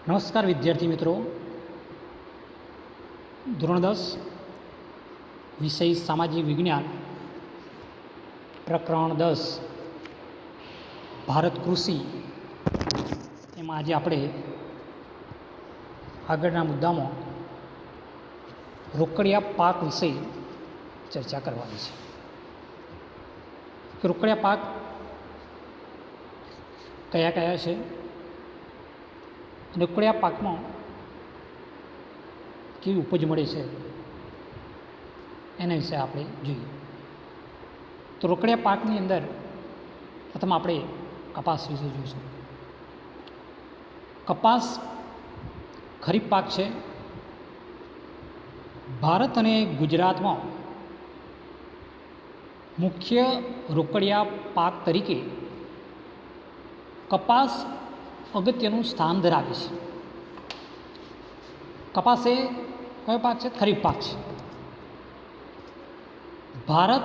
નમસ્કાર વિદ્યાર્થી મિત્રો, ધોરણ 10 વિષય સામાજિક વિજ્ઞાન પ્રકરણ 10 ભારત કૃષિ એમાં આજે આપણે આગળના મુદ્દામાં રોકડિયા પાક વિશે ચર્ચા કરવાની છે. રોકડિયા પાક કયા કયા છે, રોકડિયા પાકમાં કેવી ઉપજ મળે છે એના વિશે આપણે જોઈએ. તો રોકડિયા પાકની અંદર પ્રથમ આપણે કપાસ વિશે જોઈશું. કપાસ ખરીફ પાક છે. ભારત અને ગુજરાતમાં મુખ્ય રોકડિયા પાક તરીકે કપાસ અગત્યનું સ્થાન ધરાવે છે. કપાસ એ કયો પાક છે? ખરીફ પાક છે. ભારત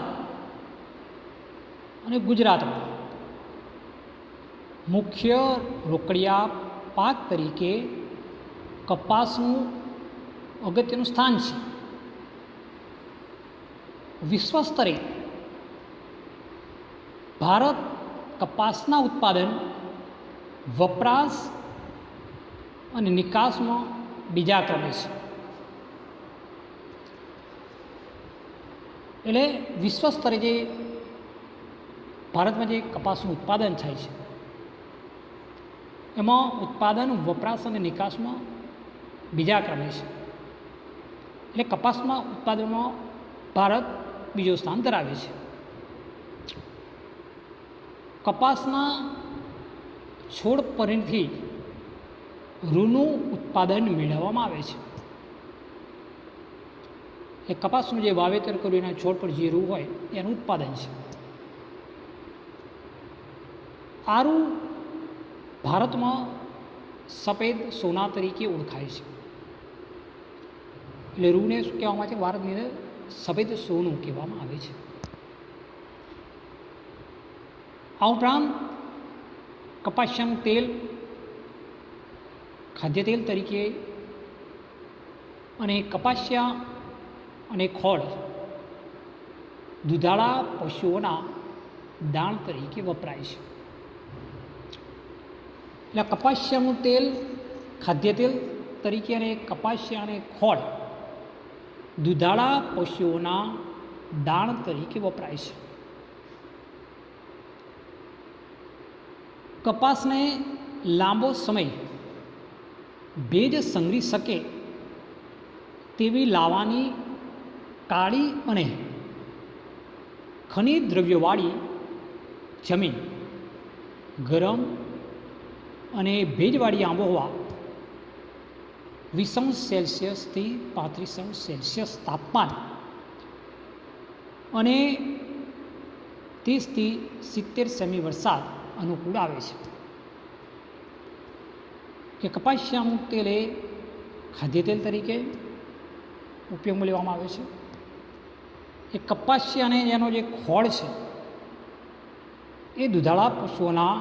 અને ગુજરાતમાં મુખ્ય રોકડિયા પાક તરીકે કપાસનું અગત્યનું સ્થાન છે. વિશ્વ સ્તરે ભારત કપાસના ઉત્પાદન, વપરાશ અને નિકાસમાં બીજા ક્રમે છે. એટલે વિશ્વ સ્તરે જે ભારતમાં જે કપાસનું ઉત્પાદન થાય છે એમાં ઉત્પાદન, વપરાશ અને નિકાસમાં બીજા ક્રમે છે. એટલે કપાસમાં ઉત્પાદનમાં ભારત બીજું સ્થાન ધરાવે છે. કપાસના છોડ પરથી રૂનું ઉત્પાદન મેળવવામાં આવે છે. એ કપાસનું જે વાવેતર કર્યું એના છોડ પર જે રૂ હોય એનું ઉત્પાદન છે. આ રૂ ભારતમાં સફેદ સોના તરીકે ઓળખાય છે. એટલે રૂને શું કહેવામાં આવે છે? ભારતની અંદર સફેદ સોનું કહેવામાં આવે છે. આ ઉપરાંત કપાસિયાનું તેલ ખાદ્ય તેલ તરીકે અને કપાસિયા અને ખોળ દુધાળા પશુઓના દાણ તરીકે વપરાય છે. એટલે કપાસિયાનું તેલ ખાદ્ય તેલ તરીકે અને કપાસિયા અને ખોળ દુધાળા પશુઓના દાણ તરીકે વપરાય છે. કપાસને લાંબો સમય ભેજ સંગ્રહી શકે તેવી લાવાની કાળી અને ખનિજ દ્રવ્યોવાળી જમીન, ગરમ અને ભેજવાળી આબોહવા, 20°C થી 35°C તાપમાન અને 30 થી 70 સેમી વરસાદ અનુકૂળ આવે છે. કે કપાસિયાનું તેલ એ ખાદ્ય તેલ તરીકે ઉપયોગમાં લેવામાં આવે છે. એ કપાસિયાને એનો જે ખોળ છે એ દુધાળા પશુઓના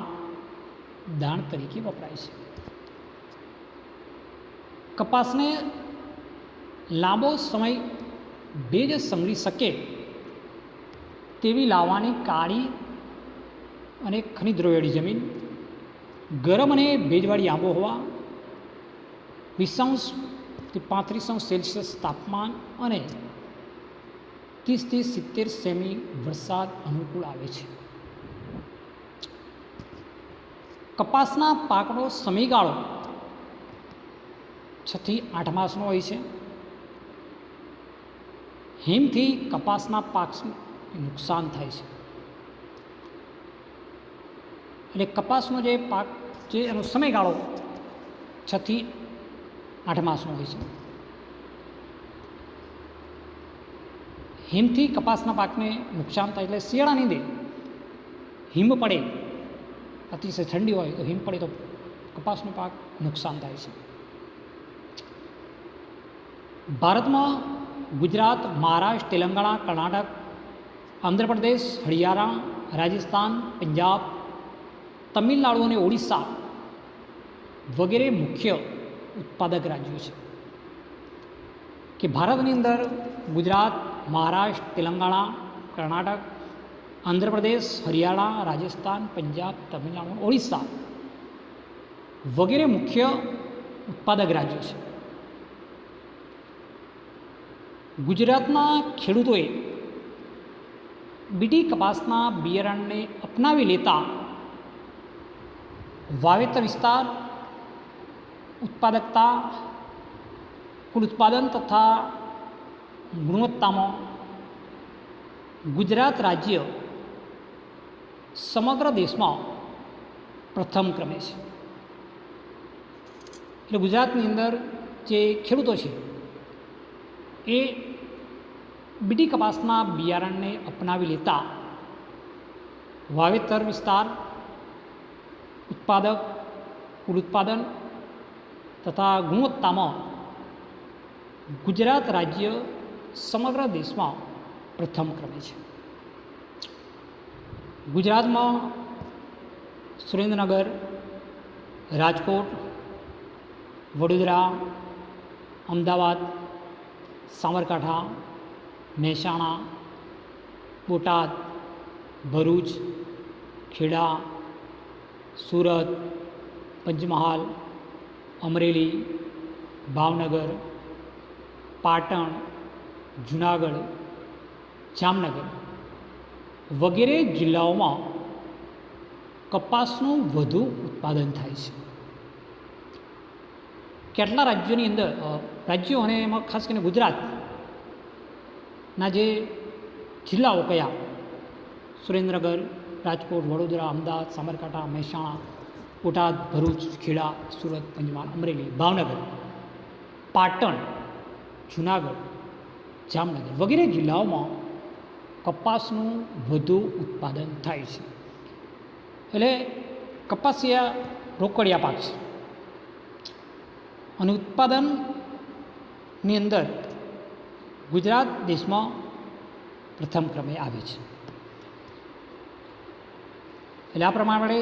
દાણ તરીકે વપરાય છે. કપાસને લાંબો સમય ભેજ સંગ્રહી શકે તેવી લાવવાની કાળી અને ખનિજ દ્રવ્યવાળી જમીન, ગરમ અને ભેજવાળી આબોહવા, 20° થી 35°C તાપમાન અને 30 થી 70 સેમી વરસાદ અનુકૂળ આવે છે. કપાસના પાકનો સમયગાળો 6 થી 8 માસનો હોય છે. હિમથી કપાસના પાકને નુકસાન થાય છે. એટલે કપાસનો જે પાક છે એનો સમયગાળો 6 થી 8 માસનો હોય છે. હિમથી કપાસના પાકને નુકસાન થાય એટલે શિયાળાની અંદર હિમ પડે, અતિશય ઠંડી હોય તો હિમ પડે તો કપાસનો પાક નુકસાન થાય છે. ભારતમાં ગુજરાત, મહારાષ્ટ્ર, તેલંગાણા, કર્ણાટક, આંધ્રપ્રદેશ, હરિયાણા, રાજસ્થાન, પંજાબ, તમિલનાડુ અને ઓડિશા વગેરે મુખ્ય ઉત્પાદક રાજ્યો છે કે ભારતની અંદર ગુજરાત, મહારાષ્ટ્ર, તેલંગાણા, કર્ણાટક, આંધ્રપ્રદેશ, હરિયાણા, રાજસ્થાન, પંજાબ, તમિલનાડુ, ઓડિશા વગેરે મુખ્ય ઉત્પાદક રાજ્યો છે. ગુજરાતના ખેડૂતોએ બીટી કપાસના બિયારણને અપનાવી લેતા વાવેતર વિસ્તાર, ઉત્પાદકતા, કુલ ઉત્પાદન તથા ગુણવત્તામાં ગુજરાત રાજ્ય સમગ્ર દેશમાં પ્રથમ ક્રમે છે. એટલે ગુજરાતની અંદર જે ખેડૂતો છે એ બીટી કપાસના બિયારણને અપનાવી લેતા વાવેતર વિસ્તાર, ઉત્પાદક, કુલ ઉત્પાદન તથા ગુણવત્તામાં ગુજરાત રાજ્ય સમગ્ર દેશમાં પ્રથમ ક્રમે છે. ગુજરાતમાં સુરેન્દ્રનગર, રાજકોટ, વડોદરા, અમદાવાદ, સાબરકાંઠા, મહેસાણા, બોટાદ, ભરૂચ, ખેડા, સુરત, પંચમહાલ, અમરેલી, ભાવનગર, પાટણ, જુનાગઢ, જામનગર વગેરે જિલ્લાઓમાં કપાસનું વધુ ઉત્પાદન થાય છે. કેટલા રાજ્યોની અંદર રાજ્યો અને એમાં ખાસ કરીને ગુજરાતના જે જિલ્લાઓ કયા સુરેન્દ્રનગર, રાજકોટ, વડોદરા, અમદાવાદ, સાબરકાંઠા, મહેસાણા, બોટાદ, ભરૂચ, ખેડા, સુરત, પંચમહાલ, અમરેલી, ભાવનગર, પાટણ, જુનાગઢ, જામનગર વગેરે જિલ્લાઓમાં કપાસનું વધુ ઉત્પાદન થાય છે. એટલે કપાસિયા રોકડિયા પાક છે અને ઉત્પાદનની અંદર ગુજરાત દેશમાં પ્રથમ ક્રમે આવે છે. એટલે આ પ્રમાણે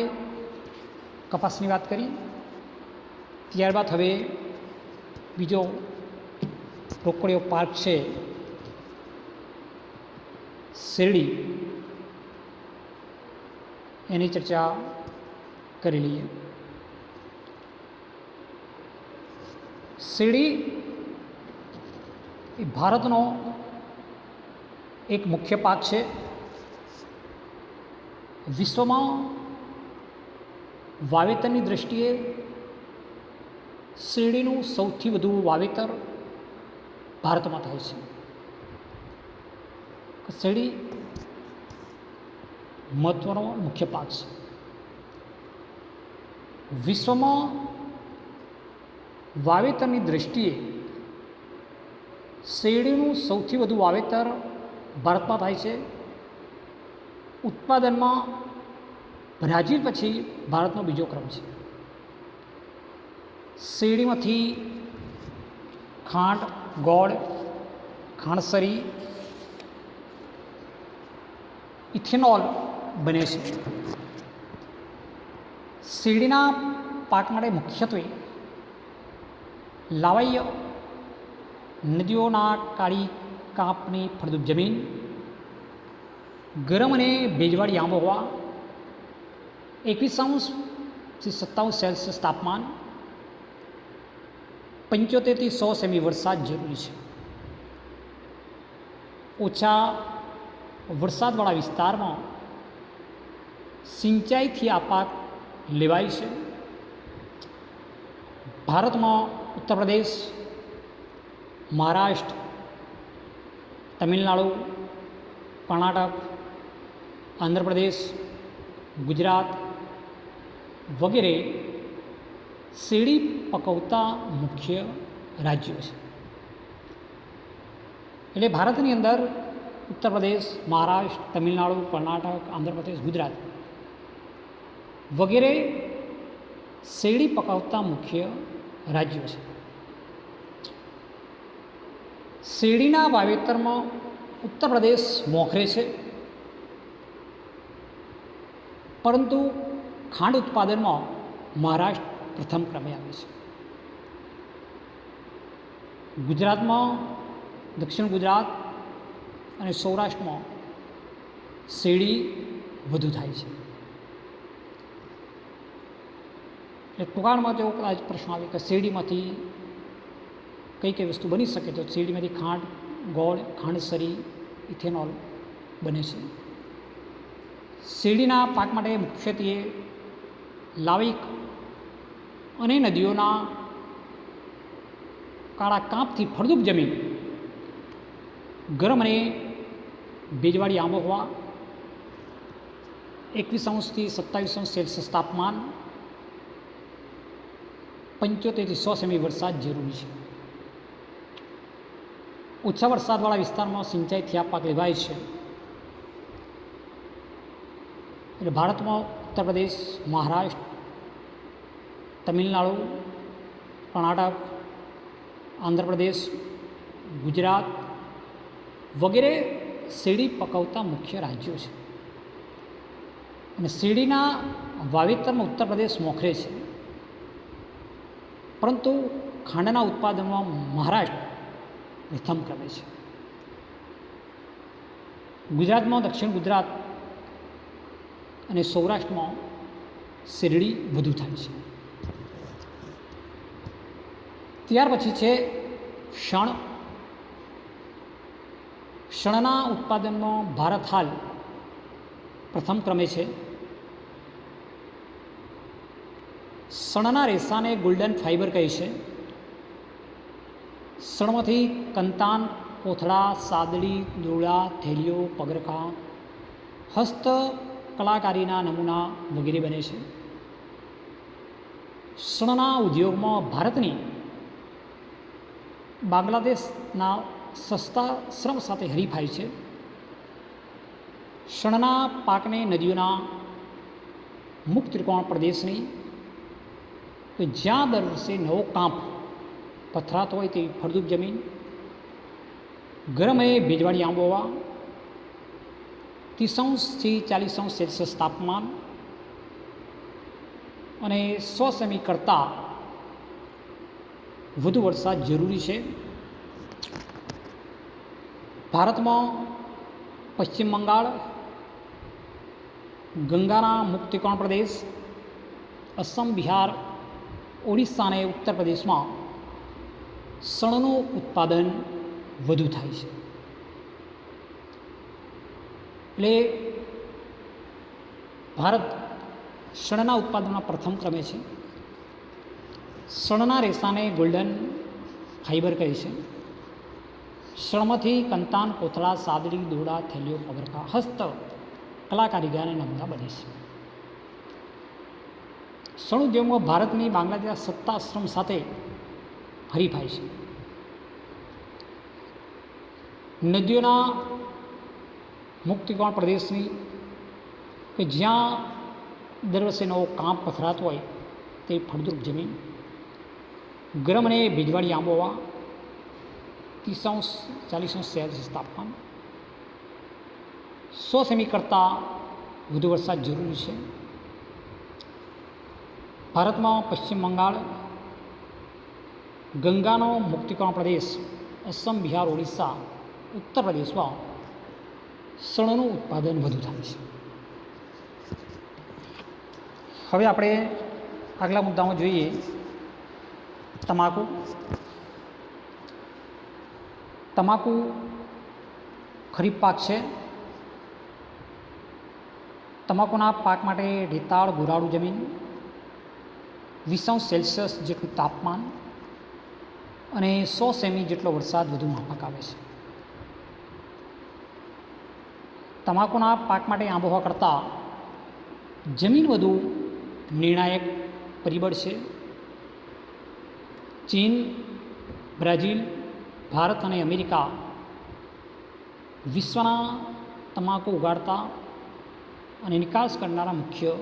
કપાસની વાત કરી. ત્યારબાદ હવે બીજો રોકડિયો પાક છે શેરડી, એની ચર્ચા કરી લઈએ. શેરડી એ ભારતનો એક મુખ્ય પાક છે. વિશ્વમાં વાવેતરની દૃષ્ટિએ શેરડીનું સૌથી વધુ વાવેતર ભારતમાં થાય છે. શેરડી મહત્ત્વનો મુખ્ય પાક છે. વિશ્વમાં વાવેતરની દૃષ્ટિએ શેરડીનું સૌથી વધુ વાવેતર ભારતમાં થાય છે. ઉત્પાદનમાં બ્રાઝીલ પછી ભારતનો બીજો ક્રમ છે. શેરડીમાંથી ખાંડ, ગોળ, ખાંડસરી, ઇથેનોલ બને છે. શેરડીના પાક માટે મુખ્યત્વે લાવાય નદીઓના કાળી કાંપની ફળદ્રુપ જમીન, ગરમ અને ભેજવાળી આબોહવા, 21°થી 27°C તાપમાન, 75થી 100 સેમી વરસાદ જરૂરી છે. ઓછા વરસાદવાળા વિસ્તારમાં સિંચાઈથી આ પાક લેવાય છે. ભારતમાં ઉત્તર પ્રદેશ, મહારાષ્ટ્ર, તમિલનાડુ, કર્ણાટક, આંધ્રપ્રદેશ, ગુજરાત વગેરે શેરડી પકવતા મુખ્ય રાજ્યો છે. એટલે ભારતની અંદર ઉત્તર પ્રદેશ, મહારાષ્ટ્ર, તમિલનાડુ, કર્ણાટક, આંધ્રપ્રદેશ, ગુજરાત વગેરે શેરડી પકવતા મુખ્ય રાજ્યો છે. શેરડીના વાવેતરમાં ઉત્તર પ્રદેશ મોખરે છે, પરંતુ ખાંડ ઉત્પાદનમાં મહારાષ્ટ્ર પ્રથમ ક્રમે આવે છે. ગુજરાતમાં દક્ષિણ ગુજરાત અને સૌરાષ્ટ્રમાં શેરડી વધુ થાય છે. એટલે ટૂંકાણમાં જો કદાચ પ્રશ્ન આવે કે શેરડીમાંથી કઈ કઈ વસ્તુ બની શકે, તો શેરડીમાંથી ખાંડ, ગોળ, ખાંડસરી, ઇથેનોલ બને છે. શેરડીના પાક માટે મુખ્યત્વે લાવિક અને નદીઓના કાળા કાંપથી ફળદ્રુપ જમીન, ગરમ અને ભેજવાળી આબોહવા, 21 થી 27 સેલ્સિયસ તાપમાન, 75 થી 100 સેમી વરસાદ જરૂરી છે. ઓછા વરસાદવાળા વિસ્તારમાં સિંચાઈથી આ પાક લેવાય છે. એટલે ભારતમાં ઉત્તર પ્રદેશ, મહારાષ્ટ્ર, તમિલનાડુ, કર્ણાટક, આંધ્રપ્રદેશ, ગુજરાત વગેરે શેરડી પકવતા મુખ્ય રાજ્યો છે. અને શેરડીના વાવેતરમાં ઉત્તર પ્રદેશ મોખરે છે, પરંતુ ખાંડના ઉત્પાદનમાં મહારાષ્ટ્ર પ્રથમ ક્રમે છે. ગુજરાતમાં દક્ષિણ ગુજરાત અને સૌરાષ્ટ્રમાં શેરડી વધુ થાય છે. ત્યાર પછી છે શણ. શણના ઉત્પાદનમાં ભારત હાલ પ્રથમ ક્રમે છે. શણના રેસાને ગોલ્ડન ફાઇબર કહે છે. શણમાંથી કંતાન, કોથળા, સાદડી, દોરડા, થેલીઓ, પગરખાં, હસ્ત કલાકારીના નમૂના વગેરે બને છે. શણના ઉદ્યોગમાં ભારતની બાંગ્લાદેશના સસ્તા શ્રમ સાથે હરીફાઈ છે. શણના પાકને નદીઓના મુક્ત ત્રિકોણ પ્રદેશની, કે જ્યાં દર વર્ષે નવો કાંપ પથરાતો હોય તેવી ફળદ્રુપ જમીન, ગરમ અને ભેજવાળી આબોહવા, 30 થી 40 સેલ્સિયસ તાપમાન અને 100 સેમી કરતાં વધુ વરસાદ જરૂરી છે. ભારતમાં પશ્ચિમ બંગાળ, ગંગાના મુક્ત ત્રિકોણ પ્રદેશ, અસમ, બિહાર, ઓડિશા અને ઉત્તર પ્રદેશમાં શણનું ઉત્પાદન વધુ થાય છે. એટલે ભારત શણના ઉત્પાદનમાં પ્રથમ ક્રમે છે. શણના રેસાને ગોલ્ડન ફાઇબર કહે છે. શણમાંથી કંતાન, કોથળા, સાદડી, દોરડા, થેલીઓ, પગરખાં, હસ્ત કલાકારીગરના નમૂના બને છે. શણ ઉદ્યોગમાં ભારતની બાંગ્લાદેશ સત્તા શ્રમ સાથે હરીફાય છે. નદીઓના મુક્ત ત્રિકોણ પ્રદેશની, કે જ્યાં દર વર્ષે નવો કાંપ પથરાતો હોય તે ફળદ્રુપ જમીન, ગરમ અને ભેજવાળી આબોહવા, 30-40 સેલ્સિયસ તાપમાન, 100 સેમી કરતાં વધુ વરસાદ જરૂરી છે. ભારતમાં પશ્ચિમ બંગાળ, ગંગાનો મુક્ત ત્રિકોણ પ્રદેશ, અસમ, બિહાર, ઓડિશા, ઉત્તર પ્રદેશમાં શણનું ઉત્પાદન વધુ થાય છે. હવે આપણે આગલા મુદ્દામાં જોઈએ તમાકુ. તમાકુ ખરીફ પાક છે. તમાકુના પાક માટે રેતાળ, ગોરાળુ જમીન, 20 સેલ્સિયસ જેટલું તાપમાન અને 100 સેમી જેટલો વરસાદ વધુ માફક આવે છે. તમાકુના પાક માટે આબોહવા કરતાં જમીન વધુ નિર્ણાયક પરિબળ છે. ચીન, બ્રાઝીલ, ભારત અને અમેરિકા વિશ્વના તમાકુ ઉગાડતા અને નિકાસ કરનારા મુખ્ય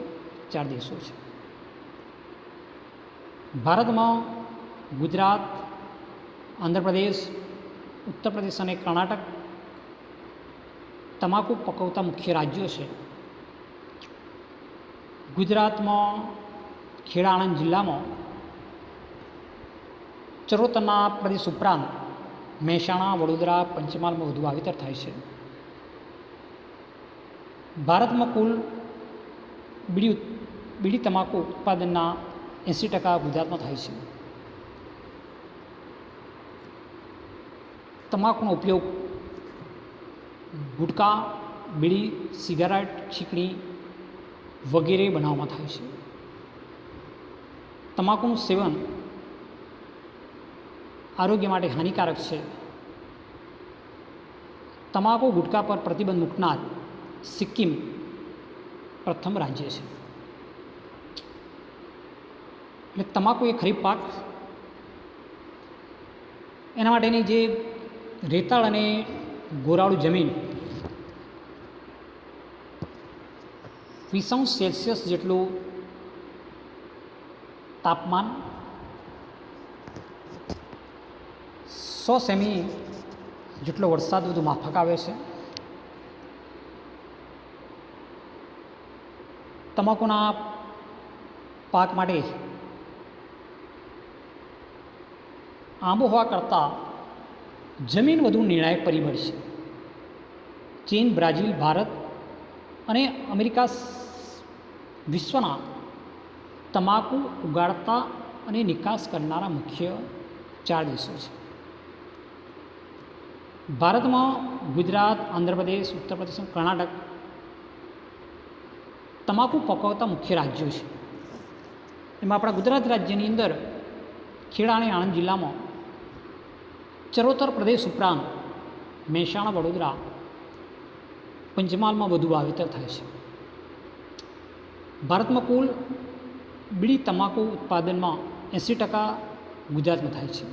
4 દેશો છે. ભારતમાં ગુજરાત, આંધ્રપ્રદેશ, ઉત્તર પ્રદેશ અને કર્ણાટક તમાકુ પકવતા મુખ્ય રાજ્યો છે. ગુજરાતમાં ખેડા, આણંદ જિલ્લામાં ચરોતરના પ્રદેશ ઉપરાંત મહેસાણા, વડોદરા, પંચમહાલમાં વધુ વાવેતર થાય છે. ભારતમાં કુલ બીડી તમાકુ ઉત્પાદનના 80% ગુજરાતમાં થાય છે. તમાકુનો ઉપયોગ ગુટકા, બીડી, સિગારેટ, ચીકણી વગેરે બનાવવામાં થાય છે. તમાકુનું સેવન આરોગ્ય માટે હાનિકારક છે. તમાકુ ગુટકા પર પ્રતિબંધ મૂકનાર સિક્કિમ પ્રથમ રાજ્ય છે. એટલે તમાકુ એ ખરીફ પાક, એના માટેની જે રેતાળ અને ગોરાળુ જમીન 20°C જેટલું તાપમાન, 100 સેમી જેટલો વરસાદ વધુ માફક આવે છે. તમાકુના પાક માટે આબોહવા કરતાં જમીન વધુ નિર્ણાયક પરિબળ છે. ચીન, બ્રાઝીલ, ભારત અને અમેરિકા વિશ્વના તમાકુ ઉગાડતા અને નિકાસ કરનારા મુખ્ય 4 દેશો છે. ભારતમાં ગુજરાત, આંધ્રપ્રદેશ, ઉત્તર પ્રદેશ અને કર્ણાટક તમાકુ પકવતા મુખ્ય રાજ્યો છે. એમાં આપણા ગુજરાત રાજ્યની અંદર ખેડા અને આણંદ જિલ્લામાં ચરોતર પ્રદેશ ઉપરાંત મહેસાણા, વડોદરા, પંચમહાલમાં વધુ વાવેતર થાય છે. ભારતમાં કુલ બીડી તમાકુ ઉત્પાદનમાં 80% ગુજરાતમાં થાય છે.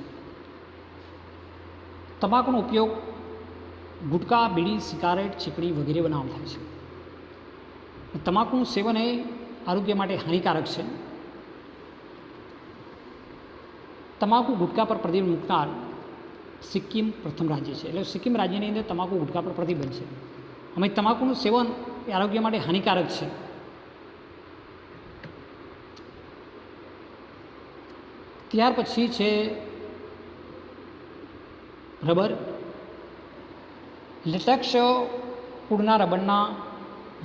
તમાકુનો ઉપયોગ ગુટકા, બીડી, સિગારેટ, ચીકણી વગેરે બનાવવામાં થાય છે. તમાકુનું સેવન એ આરોગ્ય માટે હાનિકારક છે. તમાકુ ગુટકા પર પ્રતિબંધ મૂકનાર સિક્કિમ પ્રથમ રાજ્ય છે. એટલે સિક્કિમ રાજ્યની અંદર તમાકુ ગુટકા પર પ્રતિબંધ છે. અમે તમાકુનું સેવન એ આરોગ્ય માટે હાનિકારક છે. ત્યાર પછી છે રબર. લેટેક્સ કુળના રબરના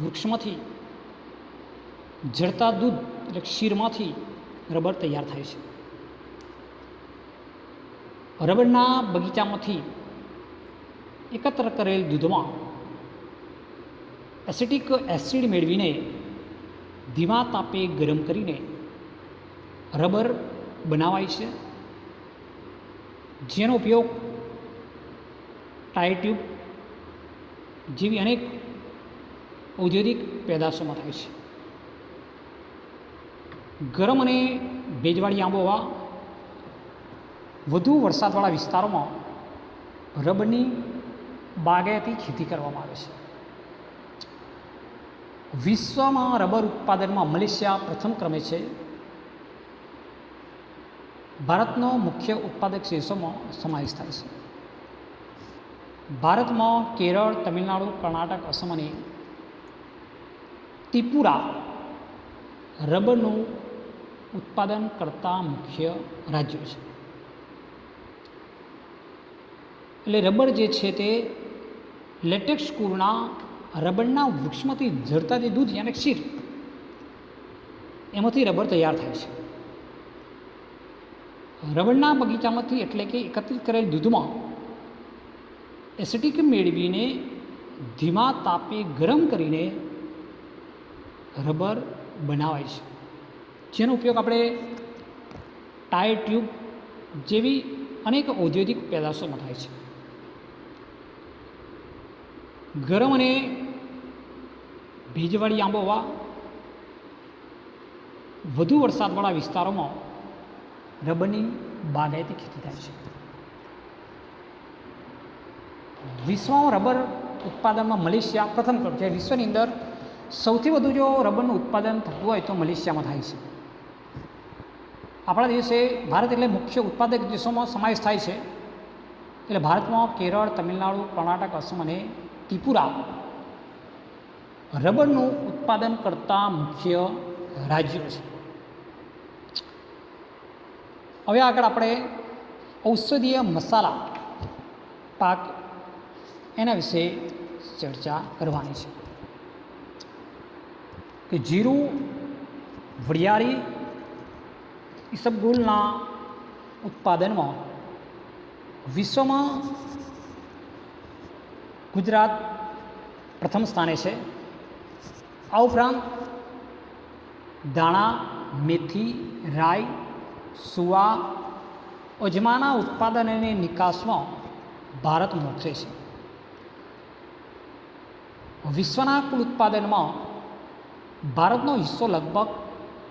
વૃક્ષમાંથી જળતા દૂધ એટલે ક્ષીરમાંથી રબર તૈયાર થાય છે. રબરના બગીચામાંથી એકત્ર કરેલ દૂધમાં એસિટિક એસિડ મેળવીને ધીમા તાપે ગરમ કરીને રબર બનાવાય છે, જેનો ઉપયોગ ટાયર ટ્યુબ જેવી અનેક ઔદ્યોગિક પેદાશોમાં થાય છે. ગરમ અને ભેજવાળી આબોહવા, વધુ વરસાદવાળા વિસ્તારોમાં રબરની બાગાયતી ખેતી કરવામાં આવે છે. વિશ્વમાં રબર ઉત્પાદનમાં મલેશિયા પ્રથમ ક્રમે છે. ભારતનો મુખ્ય ઉત્પાદક દેશોમાં સમાવેશ થાય છે. ભારતમાં કેરળ, તમિલનાડુ, કર્ણાટક, અસમ અને ત્રિપુરા રબરનું ઉત્પાદન કરતા મુખ્ય રાજ્યો છે. એટલે રબર જે છે તે લેટેક્સ કુળના રબરના વૃક્ષમાંથી ઝરતા જે દૂધ યાને ક્ષીર, એમાંથી રબર તૈયાર થાય છે. રબરના બગીચામાંથી એટલે કે એકત્રિત કરેલ દૂધમાં એસિટિક મેળવીને ધીમા તાપે ગરમ કરીને રબર બનાવાય છે, જેનો ઉપયોગ આપણે ટાયર ટ્યુબ જેવી અનેક ઔદ્યોગિક પેદાશોમાં થાય છે. ગરમ અને ભેજવાળી આબોહવા, વધુ વરસાદવાળા વિસ્તારોમાં રબરની બાગાયતી ખેતી થાય છે. વિશ્વમાં રબર ઉત્પાદનમાં મલેશિયા પ્રથમ ક્રમ છે. વિશ્વની અંદર સૌથી વધુ જો રબરનું ઉત્પાદન થતું હોય તો મલેશિયામાં થાય છે. આપણા દેશે ભારત એટલે મુખ્ય ઉત્પાદક દેશોમાં સમાવેશ થાય છે. એટલે ભારતમાં કેરળ, તમિલનાડુ, કર્ણાટક, અસમ અને ત્રિપુરા રબરનું ઉત્પાદન કરતા મુખ્ય રાજ્યો છે. હવે આગળ આપણે ઔષધીય મસાલા પાક એના વિશે ચર્ચા કરવાની છે કે જીરું, વરિયાળી, ઈસબગુલના ઉત્પાદનમાં વિશ્વમાં ગુજરાત પ્રથમ સ્થાને છે. આ ઉપરાંત દાણા, મેથી, રાઈ, સુવા, અજમાના ઉત્પાદન અને નિકાસમાં ભારત મોખરે છે. વિશ્વના કુલ ઉત્પાદનમાં ભારતનો હિસ્સો લગભગ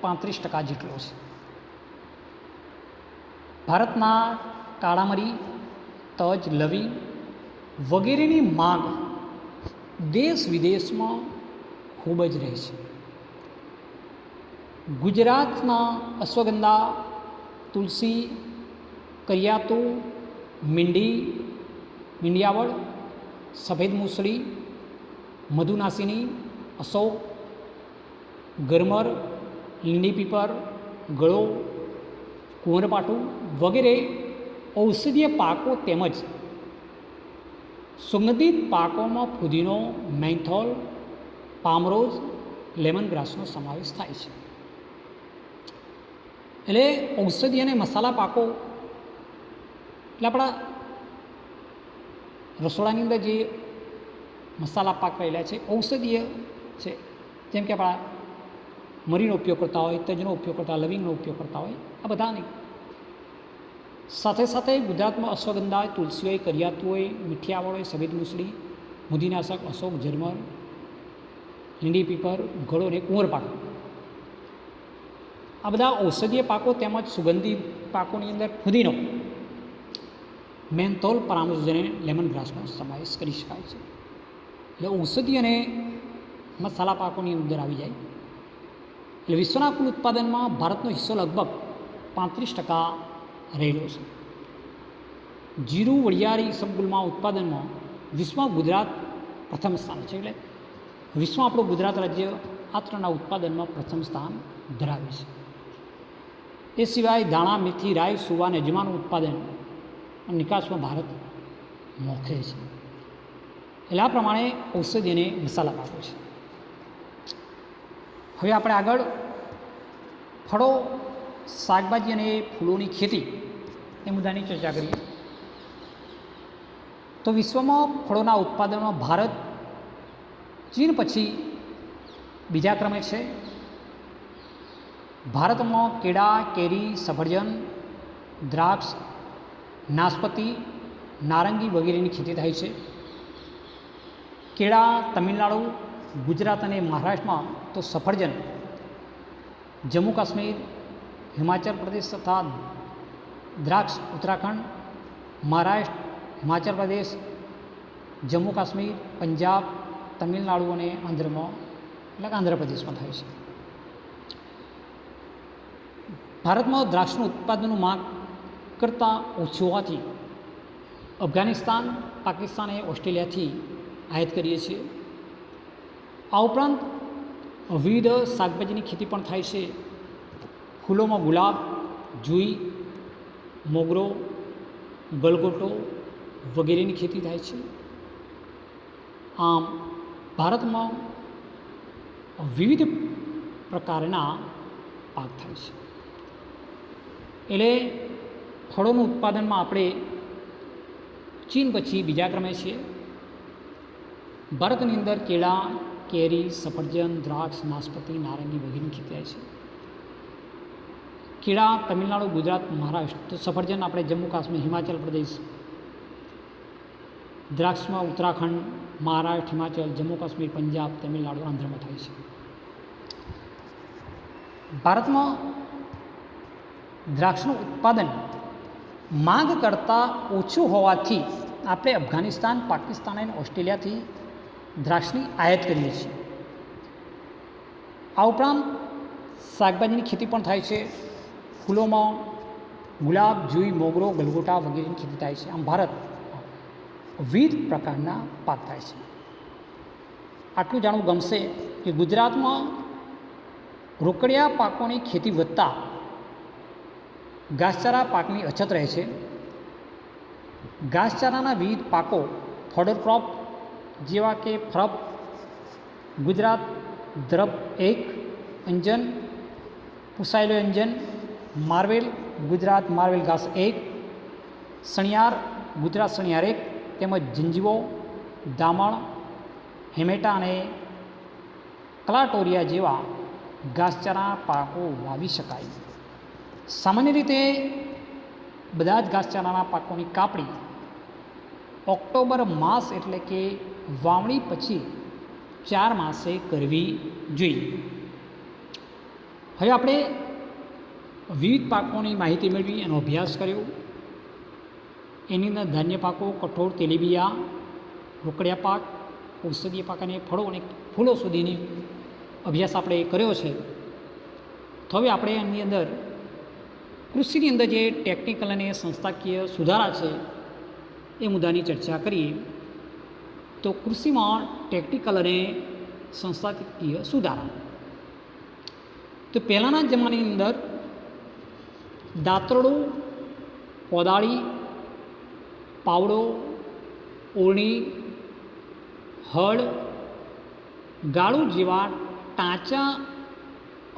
35% જેટલો છે. ભારતના કાળા મરી, તજ, લવિંગ વગેરેની માંગ દેશ વિદેશમાં ખૂબ જ રહે છે. ગુજરાતના અશ્વગંધા, તુલસી, કરિયાતુ, મીંડિયાવળ, સફેદ મૂસળી, મધુનાસિની, અશોક, ગરમર, લીંડી પીપર, ગળો, કુંવરપાઠું વગેરે ઔષધીય પાકો તેમજ સુગંધિત પાકોમાં ફુદીનો, મેન્થોલ, પામરોઝ, લેમન ગ્રાસનો સમાવેશ થાય છે. એટલે ઔષધિ અને મસાલા પાકો એટલે આપણા રસોડાની અંદર જે મસાલા પાક રહેલા છે ઔષધીય છે, જેમ કે આપણા મરીનો ઉપયોગ કરતા હોય, તજનો ઉપયોગ કરતા હોય, લવિંગનો ઉપયોગ કરતા હોય, આ બધા નહીં. સાથે સાથે ગુજરાતમાં અશ્વગંધા હોય, તુલસી હોય, કરિયાતુ હોય, મીઠિયાવળ હોય, સફેદ મૂસળી, મુદીનાશક, અશોક, ઝરમર, લીંડી પીપર, ગળો અને કુંવરપાઠું આ બધા ઔષધીય પાકો તેમજ સુગંધી પાકોની અંદર ફુદીનો, મેન્થોલ, પામરોઝ અને લેમન ગ્રાસનો સમાવેશ કરી શકાય છે. એટલે ઔષધિ અને મસાલા પાકોની અંદર આવી જાય. એટલે વિશ્વના કુલ ઉત્પાદનમાં ભારતનો હિસ્સો લગભગ 35% રહેલો છે. જીરું, વરિયાળી, ઈસબગુલમાં ઉત્પાદનમાં વિશ્વમાં ગુજરાત પ્રથમ સ્થાન છે. એટલે વિશ્વમાં આપણું ગુજરાત રાજ્ય આ ત્રણના ઉત્પાદનમાં પ્રથમ સ્થાન ધરાવે છે. એ સિવાય દાણા, મેથી, રાઈ, સુવા અને અજમાનું ઉત્પાદન નિકાસમાં ભારત મોખરે છે. એટલે આ પ્રમાણે ઔષધિ અને મસાલા પાકો છે. હવે આપણે આગળ ફળો, શાકભાજી અને ફૂલોની ખેતી એ મુદ્દાની ચર્ચા કરીએ તો વિશ્વમાં ફળોના ઉત્પાદનમાં ભારત ચીન પછી બીજા ક્રમે છે. ભારતમાં કેળા, કેરી, સફરજન, દ્રાક્ષ, નાશપતી, નારંગી વગેરેની ખેતી થાય છે. કેળા તમિલનાડુ, ગુજરાત અને મહારાષ્ટ્રમાં, તો સફરજન જમ્મુ કાશ્મીર, હિમાચલ પ્રદેશ તથા દ્રાક્ષ ઉત્તરાખંડ, મહારાષ્ટ્ર, હિમાચલ પ્રદેશ, જમ્મુ કાશ્મીર, પંજાબ, તમિલનાડુ અને આંધ્રપ્રદેશમાં થાય છે. ભારતમાં દ્રાક્ષનું ઉત્પાદનનું માંગ કરતાં ઓછું હોવાથી અફઘાનિસ્તાન, પાકિસ્તાન અને ઓસ્ટ્રેલિયાથી આયાત કરીએ છીએ. આ ઉપરાંત વિવિધ શાકભાજીની ખેતી પણ થાય છે. ફૂલોમાં ગુલાબ, જુઈ, મોગરો, ગલગોટો વગેરેની ખેતી થાય છે. આમ ભારતમાં વિવિધ પ્રકારના પાક થાય છે. એટલે ફળોનું ઉત્પાદનમાં આપણે ચીન પછી બીજા ક્રમે છીએ. ભારતની અંદર કેળા, કેરી, સફરજન, દ્રાક્ષ, નાશપતી, નારંગી વગેરેની ખેતી થાય છે. કેળા તમિલનાડુ, ગુજરાત, મહારાષ્ટ્ર, તો સફરજન આપણે જમ્મુ કાશ્મીર, હિમાચલ પ્રદેશ, દ્રાક્ષમાં ઉત્તરાખંડ, મહારાષ્ટ્ર, હિમાચલ, જમ્મુ કાશ્મીર, પંજાબ, તમિલનાડુ, આંધ્રમાં થાય છે. ભારતમાં દ્રાક્ષનું ઉત્પાદન માંગ કરતાં ઓછું હોવાથી આપણે અફઘાનિસ્તાન, પાકિસ્તાન અને ઓસ્ટ્રેલિયાથી દ્રાક્ષની આયાત કરીએ છીએ. આ ઉપરાંત શાકભાજીની ખેતી પણ થાય છે. ફૂલોમાં ગુલાબ, જુઈ, મોગરો, ગલગોટા વગેરેની ખેતી થાય છે. આમ ભારત વિવિધ પ્રકારના પાક થાય છે. આટલું જાણવું ગમશે કે ગુજરાતમાં રોકડિયા પાકોની ખેતી વધતા ઘાસચારા પાકની અછત રહે છે. ઘાસચારાના વિવિધ પાકો ફોડર ક્રોપ જેવા કે ફ્રબ, ગુજરાત દ્રબ 1 અંજન, પુસાયેલો અંજન, માર્વેલ, ગુજરાત માર્વેલ ઘાસ 1, સણિયાર, ગુજરાત સણિયાર 1, તેમજ જંજીવો, દામણ, હેમેટા અને ક્લાટોરિયા જેવા ઘાસચારા પાકો વાવી શકાય. સામાન્ય રીતે બધા જ ઘાસચારાના પાકોની કાપણી ઓક્ટોબર માસ એટલે કે વાવણી પછી 4 માસે કરવી જોઈએ. હવે આપણે વિવિધ પાકોની માહિતી મેળવી, એનો અભ્યાસ કર્યો. એની અંદર ધાન્ય પાકો, કઠોળ, તેલીબિયા, રોકડિયા પાક, ઔષધીય પાક અને ફળો અને ફૂલો સુધીની અભ્યાસ આપણે કર્યો છે. તો હવે આપણે એની અંદર કૃષિની અંદર જે ટેકનિકલ અને સંસ્થાકીય સુધારા છે એ મુદ્દાની ચર્ચા કરીએ. તો કૃષિમાં ટેકનિકલ અને સંસ્થાકીય સુધારા, તો પહેલાંના જમાનાની અંદર દાંતરડું, કોદાળી, પાવડો, ઓળણી, હળ, ગાળું જેવા ટાંચા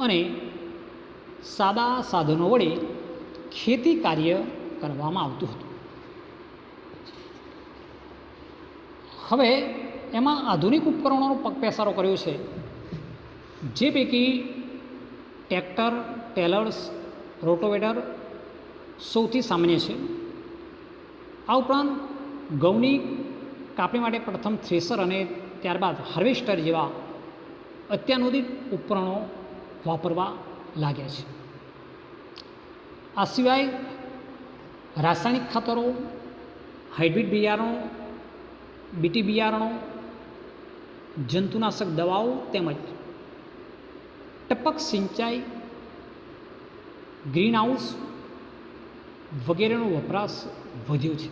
અને સાદા સાધનો વડે ખેતી કાર્ય કરવામાં આવતું હતું. હવે એમાં આધુનિક ઉપકરણોનો પગપેસારો કર્યો છે, જે પૈકી ટ્રેક્ટર, ટેલર્સ, રોટોવેટર સૌથી સામાન્ય છે. આ ઉપરાંત ઘઉંની કાપણી માટે પ્રથમ થ્રેસર અને ત્યારબાદ હાર્વેસ્ટર જેવા અત્યાધુનિક ઉપકરણો વાપરવા લાગ્યા છે. આ સિવાય રાસાયણિક ખાતરો, હાઇબ્રિડ બિયારણો, બીટી બિયારણો, જંતુનાશક દવાઓ તેમજ ટપક સિંચાઈ, ગ્રીન હાઉસ વગેરેનો વપરાશ વધ્યો છે.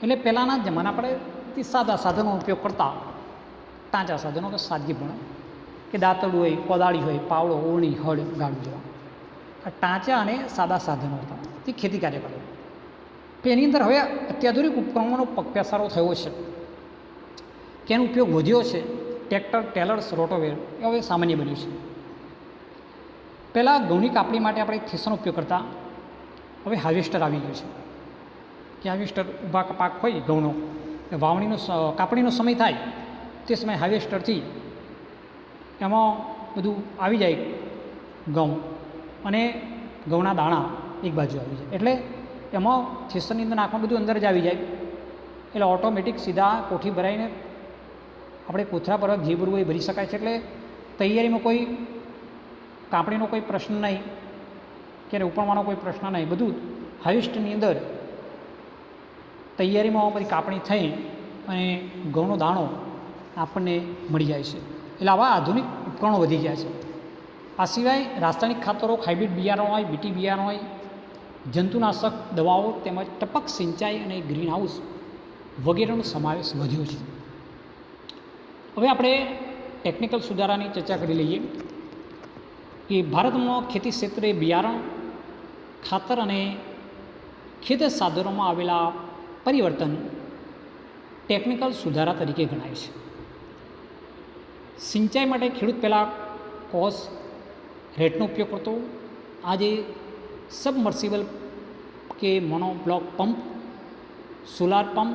એટલે પહેલાંના જમાના પડે સાદા સાધનોનો ઉપયોગ કરતા, ટાંચા સાધનો કે સાદગીપૂર્ણ, કે દાંતરડું હોય, કોદાળી હોય, પાવડો, ઓળણી, હળ, ગાળું જેવા આ ટાંચા અને સાદા સાધનો હતા, તે ખેતી કાર્ય કરે. તો એની અંદર હવે અત્યાધુનિક ઉપકરણોનો પગપેસારો થયો છે કે એનો ઉપયોગ વધ્યો છે. ટ્રેક્ટર, ટેલર્સ, રોટોવેટર એ હવે સામાન્ય બન્યું છે. પહેલાં ઘઉંની કાપણી માટે આપણે થ્રેસરનો ઉપયોગ કરતા, હવે હાર્વેસ્ટર આવી ગયું છે. કે હાર્વેસ્ટર ઊભા પાક હોય ઘઉંનો, વાવણીનો કાપણીનો સમય થાય તે સમયે હાર્વેસ્ટરથી એમાં બધું આવી જાય ઘઉં, અને ઘઉંના દાણા એક બાજુ આવી જાય, એટલે એમાં થ્રેસરની અંદર નાખવાનું બધું અંદર જ આવી જાય. એટલે ઓટોમેટિક સીધા કોઠી ભરાઈને આપણે કોથળા પર જે ભરવું એ ભરી શકાય છે. એટલે તૈયારીમાં કોઈ કાપણીનો કોઈ પ્રશ્ન નહીં કે ઉપણવાનો કોઈ પ્રશ્ન નહીં, બધું હાર્વેસ્ટરની અંદર તૈયારીમાં બધી કાપણી થઈ અને ઘઉંનો દાણો આપણને મળી જાય છે. એટલે આવા આધુનિક ઉપકરણો વધી ગયા છે. આ સિવાય રાસાયણિક ખાતરો, હાઇબ્રિડ બિયારણ હોય, બીટી બિયારણ હોય, જંતુનાશક દવાઓ તેમજ ટપક સિંચાઈ અને ગ્રીન હાઉસ વગેરેનો સમાવેશ વધ્યો છે. હવે આપણે ટેકનિકલ સુધારાની ચર્ચા કરી લઈએ કે ભારતમાં ખેતી ક્ષેત્રે બિયારણ, ખાતર અને ખેત સાધનોમાં આવેલા પરિવર્તન ટેકનિકલ સુધારા તરીકે ગણાય છે. સિંચાઈ માટે ખેડૂત પહેલાં કોસ, રેટનો ઉપયોગ કરતો. આજે સબમર્સિબલ કે મોનોબ્લોક પંપ, સોલાર પંપ,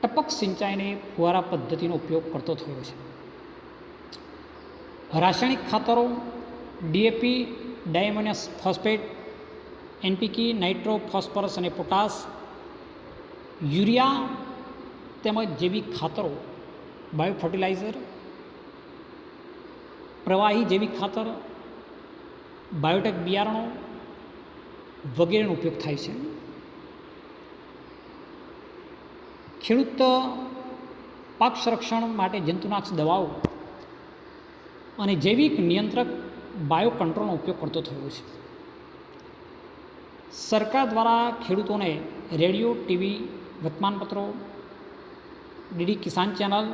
ટપક સિંચાઈને ફુવારા પદ્ધતિનો ઉપયોગ કરતો થયો છે. રાસાયણિક ખાતરો DAP, diammonium phosphate, NPK, nitro, phosphorus અને પોટાશ, યુરિયા તેમજ જૈવિક ખાતરો, બાયો ફર્ટિલાઇઝર, પ્રવાહી જૈવિક ખાતર, બાયોટેક બિયારણો વગેરેનો ઉપયોગ થાય છે. ખેડૂત પાક સંરક્ષણ માટે જંતુનાશક દવાઓ અને જૈવિક નિયંત્રક બાયો કંટ્રોલનો ઉપયોગ કરતો થયો છે. સરકાર દ્વારા ખેડૂતોને રેડિયો, ટીવી, વર્તમાનપત્રો, ડીડી કિસાન ચેનલ,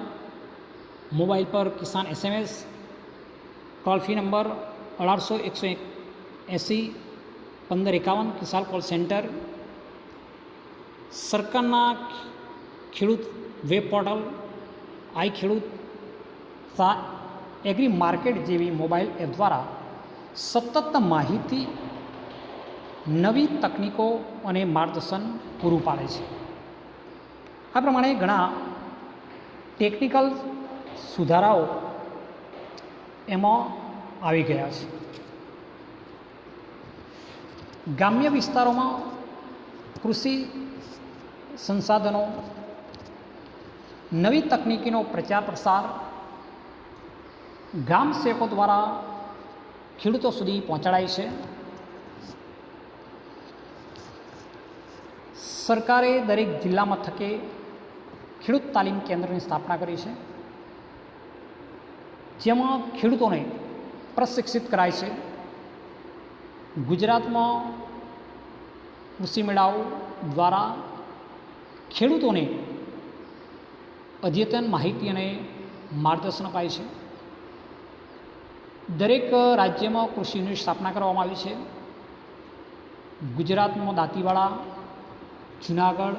મોબાઈલ પર કિસાન SMS, ટોલ ફ્રી નંબર 1800 180 1551 કિસાન કોલ સેન્ટર, સરકારના ખેડૂત વેબ પોર્ટલ, આઈ ખેડૂત તથા એગ્રી માર્કેટ જેવી મોબાઈલ એપ દ્વારા સતત માહિતી, નવી તકનીકો અને માર્ગદર્શન પૂરું પાડે છે. આ પ્રમાણે ઘણા ટેકનિકલ સુધારાઓ એમાં આવી ગયા છે. ગ્રામ્ય વિસ્તારોમાં કૃષિ સંસાધનો, નવી તકનીકીનો પ્રચાર પ્રસાર ગ્રામ સેવકો દ્વારા ખેડૂતો સુધી પહોંચાડાય છે. સરકારે દરેક જિલ્લા મથકે ખેડૂત તાલીમ કેન્દ્રની સ્થાપના કરી છે, જેમાં ખેડૂતોને પ્રશિક્ષિત કરાય છે. ગુજરાતમાં કૃષિ મેળાઓ દ્વારા ખેડૂતોને અદ્યતન માહિતી અને માર્ગદર્શન અપાય છે. દરેક રાજ્યમાં કૃષિ યુનિટ સ્થાપના કરવામાં આવી છે. ગુજરાતમાં દાંતીવાડા, જુનાગઢ,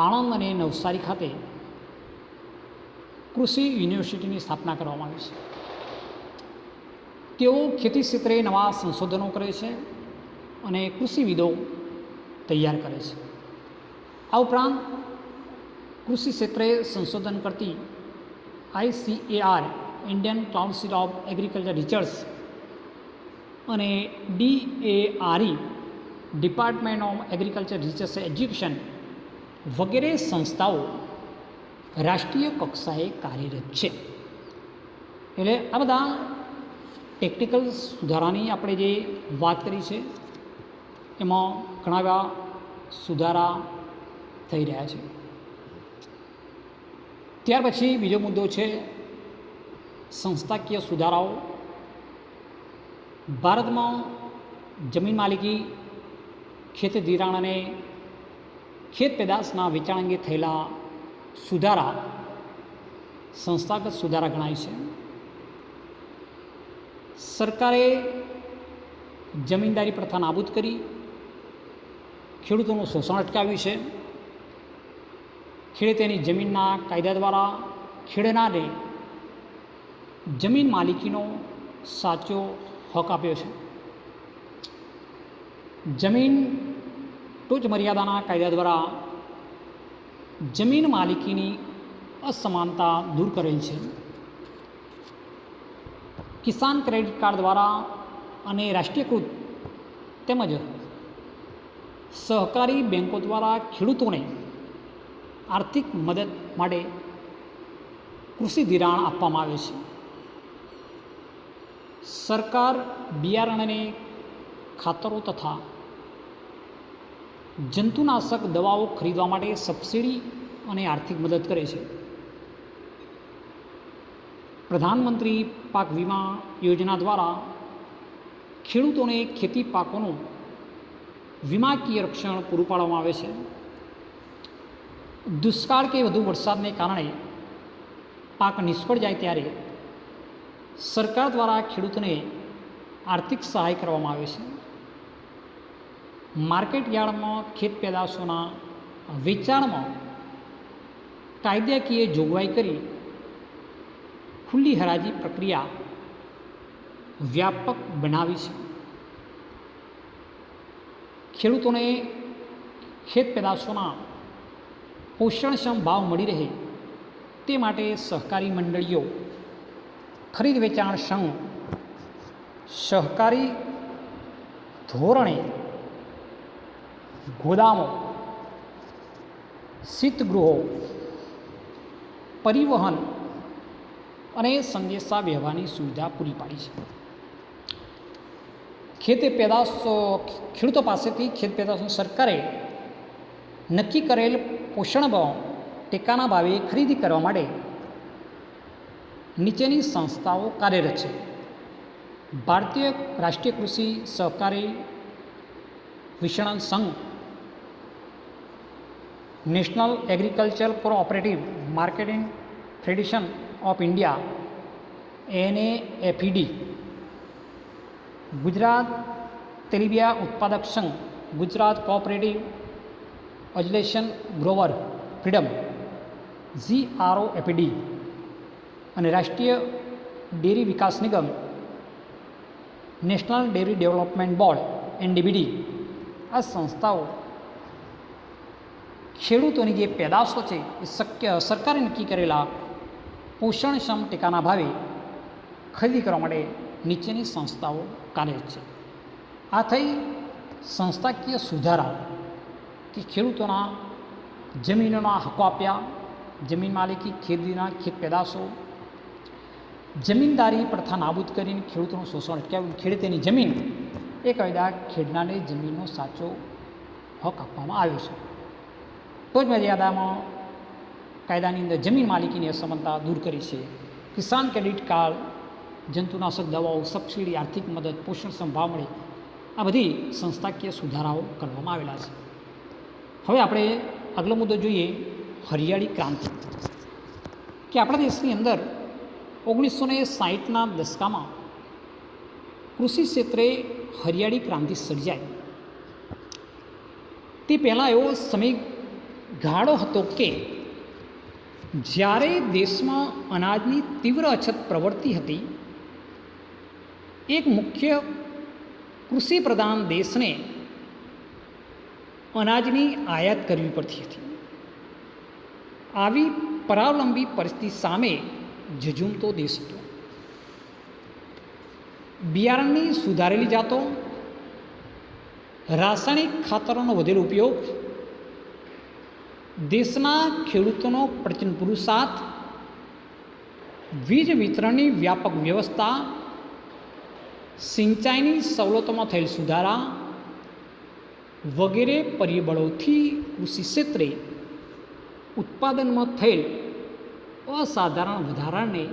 આણંદ અને નવસારી ખાતે કૃષિ યુનિવર્સિટીની સ્થાપના કરવામાં આવી છે. તેઓ ખેતી ક્ષેત્રે નવા સંશોધનો કરે છે અને કૃષિવિદો તૈયાર કરે છે. આ ઉપરાંત કૃષિ ક્ષેત્રે સંશોધન કરતી ICAR Indian council of agriculture research અને DARE department of agriculture research education વગેરે સંસ્થાઓ રાષ્ટ્રીય કક્ષાએ કાર્યરત છે. એટલે આ બધા ટેકનિકલ સુધારાની આપણે જે વાત કરી છે એમાં ઘણા એવા સુધારા થઈ રહ્યા છે. ત્યાર પછી બીજો મુદ્દો છે સંસ્થાકીય સુધારાઓ. ભારતમાં જમીન માલિકી, ખેત ધિરાણ અને ખેત પેદાશના વેચાણ અંગે થયેલા સુધારા સંસ્થાગત સુધારા ગણાય છે. સરકારે જમીનદારી પ્રથા નાબૂદ કરી ખેડૂતોનું શોષણ અટકાવ્યું છે. ખેડૂતોની જમીનના કાયદા દ્વારા ખેડનારને જમીન માલિકીનો સાચો હક આપ્યો છે. જમીન ટોચ મર્યાદાના કાયદા દ્વારા જમીન માલિકીની અસમાનતા દૂર કરેલ છે. કિસાન ક્રેડિટ કાર્ડ દ્વારા અને રાષ્ટ્રીયકૃત તેમજ સહકારી બેન્કો દ્વારા ખેડૂતોને આર્થિક મદદ માટે કૃષિ ધિરાણ આપવામાં આવે છે. સરકાર બિયારણ અને ખાતરો તથા જંતુનાશક દવાઓ ખરીદવા માટે સબસિડી અને આર્થિક મદદ કરે છે. પ્રધાનમંત્રી પાક વીમા યોજના દ્વારા ખેડૂતોને ખેતી પાકોનું વીમાકીય રક્ષણ પૂરું પાડવામાં આવે છે. દુષ્કાળ કે વધુ વરસાદને કારણે પાક નિષ્ફળ જાય ત્યારે સરકાર દ્વારા ખેડૂતોને આર્થિક સહાય કરવામાં આવે છે. માર્કેટ યાર્ડમાં ખેત પેદાશોના વેચાણમાં કાયદાકીય જોગવાઈ કરી ખુલ્લી હરાજી પ્રક્રિયા વ્યાપક બનાવી છે. ખેડૂતોને ખેત પેદાશોના પોષણક્ષમ ભાવ મળી રહે તે માટે સહકારી મંડળીઓ, ખરીદ વેચાણ સંઘ, સહકારી ધોરણે ગોદામો, શીતગૃહો, પરિવહન અને સંદેશા વ્યવહારની સુવિધા પૂરી પાડી છે. ખેડૂતો પાસેથી ખેત પેદાશો સરકારે નક્કી કરેલ પોષણ ભાવ ટેકાના ભાવે ખરીદી કરવા માટે નીચેની સંસ્થાઓ કાર્યરત છે. ભારતીય રાષ્ટ્રીય કૃષિ સહકારી વિપણન સંઘ, national agriculture cooperative marketing federation of India NAFED, Gujarat તેલીબિયા ઉત્પાદક સંઘ, Gujarat cooperative education grower freedom GROFD અને રાષ્ટ્રીય ડેરી વિકાસ નિગમ, national dairy development board NDBD, આ સંસ્થાઓ ખેડૂતોની જે પેદાશો છે એ સરકારે નક્કી કરેલા પોષણક્ષમ ટેકાના ભાવે ખરીદી કરવા માટે નીચેની સંસ્થાઓ કાર્યરત છે. આ થઈ સંસ્થાકીય સુધારા કે ખેડૂતોના જમીનોના હકો આપ્યા, જમીન માલિકી, ખેતીના ખેત પેદાશો, જમીનદારી પ્રથા નાબૂદ કરીને ખેડૂતોનું શોષણ અટકાવ્યું, ખેડૂતોની જમીન એ કાયદા ખેડનારને જમીનનો સાચો હક આપવામાં આવ્યો છે. તો જ મર્યાદામાં કાયદાની અંદર જમીન માલિકીની અસમાનતા દૂર કરી છે. કિસાન ક્રેડિટ કાર્ડ, જંતુનાશક દવાઓ, સબસિડી, આર્થિક મદદ, પોષણ સંભાળ મળે, આ બધી સંસ્થાકીય સુધારાઓ કરવામાં આવેલા છે. હવે આપણે આગલો મુદ્દો જોઈએ, હરિયાળી ક્રાંતિ. કે આપણા દેશની અંદર 1960ના દશકામાં કૃષિ ક્ષેત્રે હરિયાળી ક્રાંતિ સર્જાઈ. તે પહેલાં એવો સમયગાળો હતો કે જ્યારે દેશમાં અનાજની તીવ્ર અછત પ્રવર્તી હતી. એક મુખ્ય કૃષિ પ્રધાન દેશને અનાજની આયાત કરવી પડતી હતી. આવી પરાવલંબી પરિસ્થિતિ સામે ઝઝૂમતો દેશ હતો. બિયારણની સુધારેલી જાતો, રાસાયણિક ખાતરોનો વધેલો ઉપયોગ, દેશના ખેડૂતોનો પ્રચંડ પુરુષાર્થ, વીજ વિતરણની વ્યાપક વ્યવસ્થા, સિંચાઈની સવલતોમાં થયેલ સુધારા વગેરે પરિબળોથી કૃષિ ક્ષેત્રે ઉત્પાદનમાં થયેલ અસાધારણ વધારાને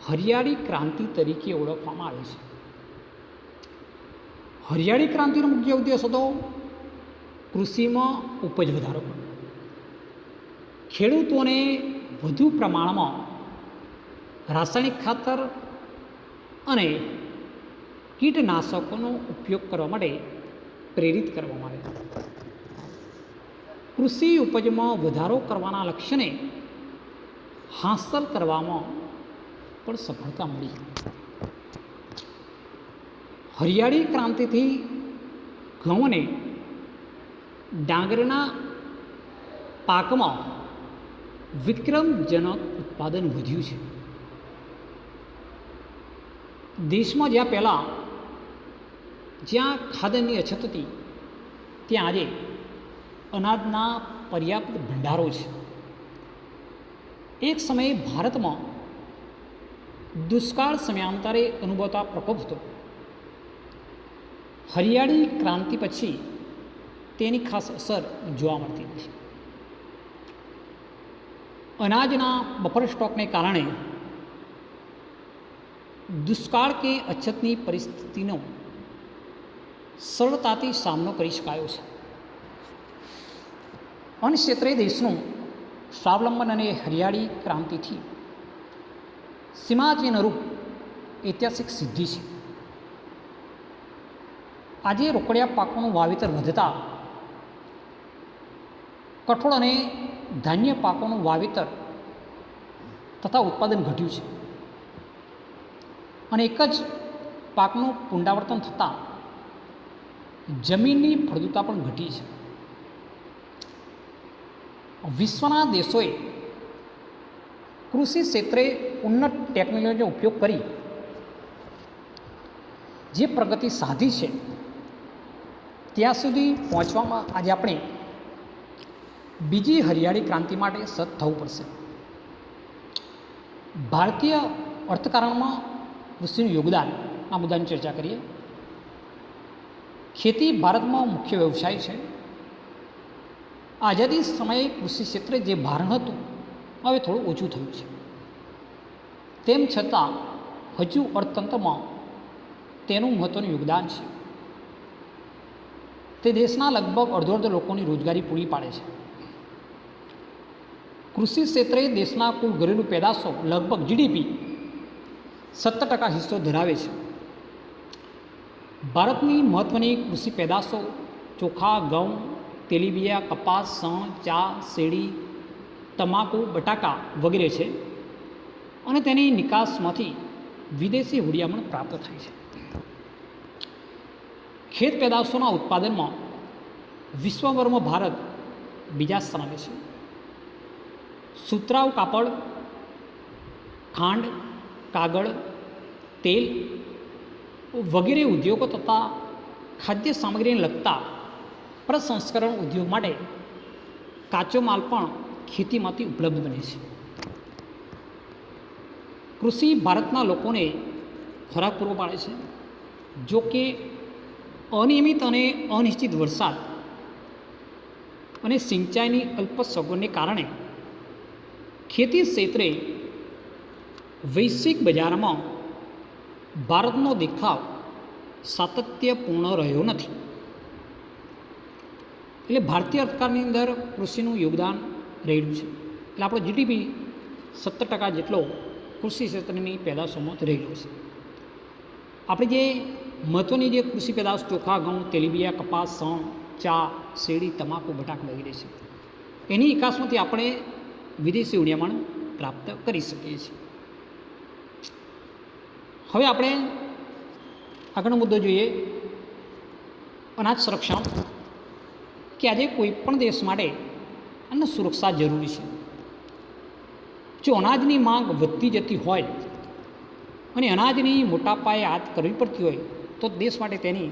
હરિયાળી ક્રાંતિ તરીકે ઓળખવામાં આવે છે. હરિયાળી ક્રાંતિનો મુખ્ય ઉદ્દેશ હતો કૃષિમાં ઉપજ વધારો કરવો, ખેડૂતોને વધુ પ્રમાણમાં રાસાયણિક ખાતર અને કીટનાશકોનો ઉપયોગ કરવા માટે પ્રેરિત કરવામાં આવે. કૃષિ ઉપજમાં વધારો કરવાના લક્ષ્યને હાંસલ કરવામાં પણ સફળતા મળી. હરિયાળી ક્રાંતિથી ઘઉં અને ડાંગરના પાકમાં વિક્રમજનક ઉત્પાદન વધ્યું છે. દેશમાં જ્યાં ખાદ્યની અછત હતી ત્યાં આજે અનાજના પર્યાપ્ત ભંડારો છે. એક સમયે ભારતમાં દુષ્કાળ સમયાંતરે અનુભવતા પ્રકોપ હતો. હરિયાળી ક્રાંતિ પછી તેની ખાસ અસર જોવા મળતી નથી. અનાજના બફર સ્ટોકને કારણે દુષ્કાળ કે અછતની પરિસ્થિતિનો સરળતાથી સામનો કરી શકાયો છે. અન્ય ક્ષેત્રે દેશનું સ્વાવલંબન અને હરિયાળી ક્રાંતિથી સીમાચિહ્નરૂપ ઐતિહાસિક સિદ્ધિ છે. આજે રોકડિયા પાકોનું વાવેતર વધતા કઠોળ અને ધાન્ય પાકોનું વાવેતર તથા ઉત્પાદન ઘટ્યું છે અને એક જ પાકનું પુનરાવર્તન થતાં જમીનની ફળદ્રુપતા પણ ઘટી છે. વિશ્વના દેશોએ કૃષિ ક્ષેત્રે ઉન્નત ટેકનોલોજીનો ઉપયોગ કરી જે પ્રગતિ સાધી છે ત્યાં સુધી પહોંચવામાં આજે આપણે બીજી હરિયાળી ક્રાંતિ માટે સતત થવું પડશે. ભારતીય અર્થકારણમાં કૃષિનું યોગદાન આ મુદ્દાની ચર્ચા કરીએ. ખેતી ભારતમાં મુખ્ય વ્યવસાય છે. આઝાદી સમયે કૃષિ ક્ષેત્રે જે ભારણ હતું હવે થોડું ઓછું થયું છે. તેમ છતાં હજુ અર્થતંત્રમાં તેનું મહત્ત્વનું યોગદાન છે. તે દેશના લગભગ અડધો લોકોની રોજગારી પૂરી પાડે છે. કૃષિ ક્ષેત્રે દેશના કુલ ઘરેલું પેદાશો લગભગ GDP 70% હિસ્સો ધરાવે છે. ભારતની મહત્ત્વની કૃષિ પેદાશો ચોખા, ઘઉં, તેલીબિયા, કપાસ, શણ, ચા, શેરડી, તમાકુ, બટાકા વગેરે છે અને તેની નિકાસમાંથી વિદેશી હુડિયામણ પ્રાપ્ત થાય છે. ખેત પેદાશોના ઉત્પાદનમાં વિશ્વભરમાં ભારત બીજા સ્થાને છે. સુતરાઉ કાપડ, ખાંડ, કાગળ, તેલ વગેરે ઉદ્યોગો તથા ખાદ્ય સામગ્રીને લગતા પ્રસંસ્કરણ ઉદ્યોગ માટે કાચો માલ પણ ખેતીમાંથી ઉપલબ્ધ બને છે. કૃષિ ભારતના લોકોને ખોરાક પૂરો પાડે છે. જો કે અનિયમિત અને અનિશ્ચિત વરસાદ અને સિંચાઈની અલ્પ સગવડને કારણે ખેતી ક્ષેત્રે વૈશ્વિક બજારમાં ભારતનો દેખાવ સાતત્યપૂર્ણ રહ્યો નથી. એટલે ભારતીય અર્થકારની અંદર કૃષિનું યોગદાન રહેલું છે. એટલે આપણો જીડીપી 70% જેટલો કૃષિ ક્ષેત્રની પેદાશોમાં રહેલો છે. આપણે જે મહત્ત્વની જે કૃષિ પેદાશ ચોખા, ઘઉં, તેલીબિયા, કપાસ, શણ, ચા, શેરડી, તમાકુ, બટાકા વગેરે છે, એની નિકાસમાંથી આપણે વિદેશી હુડિયામણ પ્રાપ્ત કરી શકીએ છીએ. હવે આપણે આગળનો મુદ્દો જોઈએ, અનાજ સંરક્ષણ. કે આજે કોઈ પણ દેશ માટે અન્ન સુરક્ષા જરૂરી છે. જો અનાજની માંગ વધતી જતી હોય અને અનાજની મોટા પાયે આયાત કરવી પડતી હોય તો દેશ માટે તેની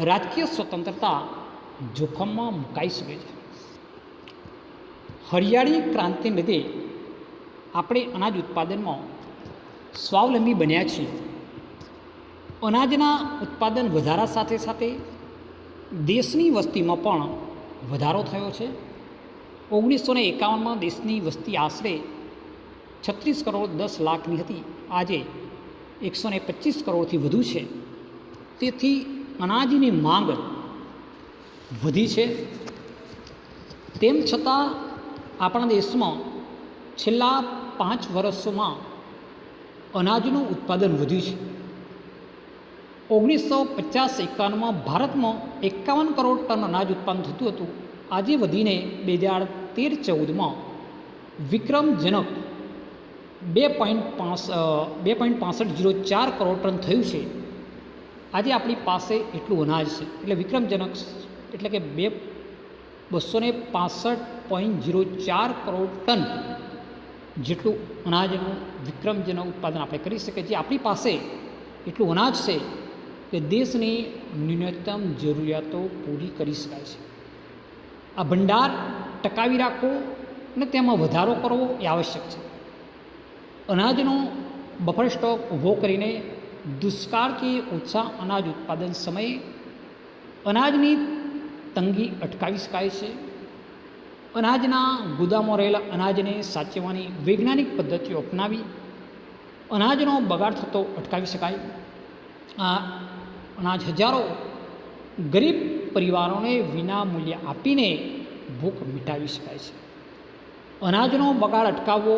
રાજકીય સ્વતંત્રતા જોખમમાં મુકાઈ શકે છે. હરિયાળી ક્રાંતિને લીધે આપણે અનાજ ઉત્પાદનમાં સ્વાવલંબી બન્યા છીએ. અનાજના ઉત્પાદન વધારા સાથે સાથે દેશની વસ્તીમાં પણ વધારો થયો છે. 1951માં દેશની વસ્તી આશરે 36 કરોડ 10 લાખની હતી. આજે 125 કરોડથી વધુ છે. તેથી અનાજની માંગ વધી છે. તેમ છતાં આપણા દેશમાં છેલ્લા 5 વર્ષોમાં અનાજનું ઉત્પાદન વધ્યું છે. 1950-51માં ભારતમાં 51 કરોડ ટન અનાજ ઉત્પાદન થતું હતું. આજે વધીને 2013-14માં વિક્રમજનક 2.6504 કરોડ ટન થયું છે. આજે આપણી પાસે એટલું અનાજ છે. એટલે વિક્રમજનક એટલે કે 265.04 કરોડ ટન જેટલું અનાજનું વિક્રમજનક ઉત્પાદન આપણે કરી શકીએ છીએ. આપણી પાસે એટલું અનાજ છે કે દેશની ન્યૂનતમ જરૂરિયાતો પૂરી કરી શકાય છે. આ ભંડાર ટકાવી રાખવો અને તેમાં વધારો કરવો એ આવશ્યક છે. અનાજનો બફર સ્ટોક ઊભો કરીને દુષ્કાળ કે ઓછા અનાજ ઉત્પાદન સમયે અનાજની તંગી અટકાવી શકાય છે. અનાજના ગુદામમાં રહેલા અનાજને સાચવવાની વૈજ્ઞાનિક પદ્ધતિઓ અપનાવી અનાજનો બગાડ થતો અટકાવી શકાય. આ અનાજ હજારો ગરીબ પરિવારોને વિના મૂલ્ય આપીને ભૂખ મિટાવી શકાય છે. અનાજનો બગાડ અટકાવવો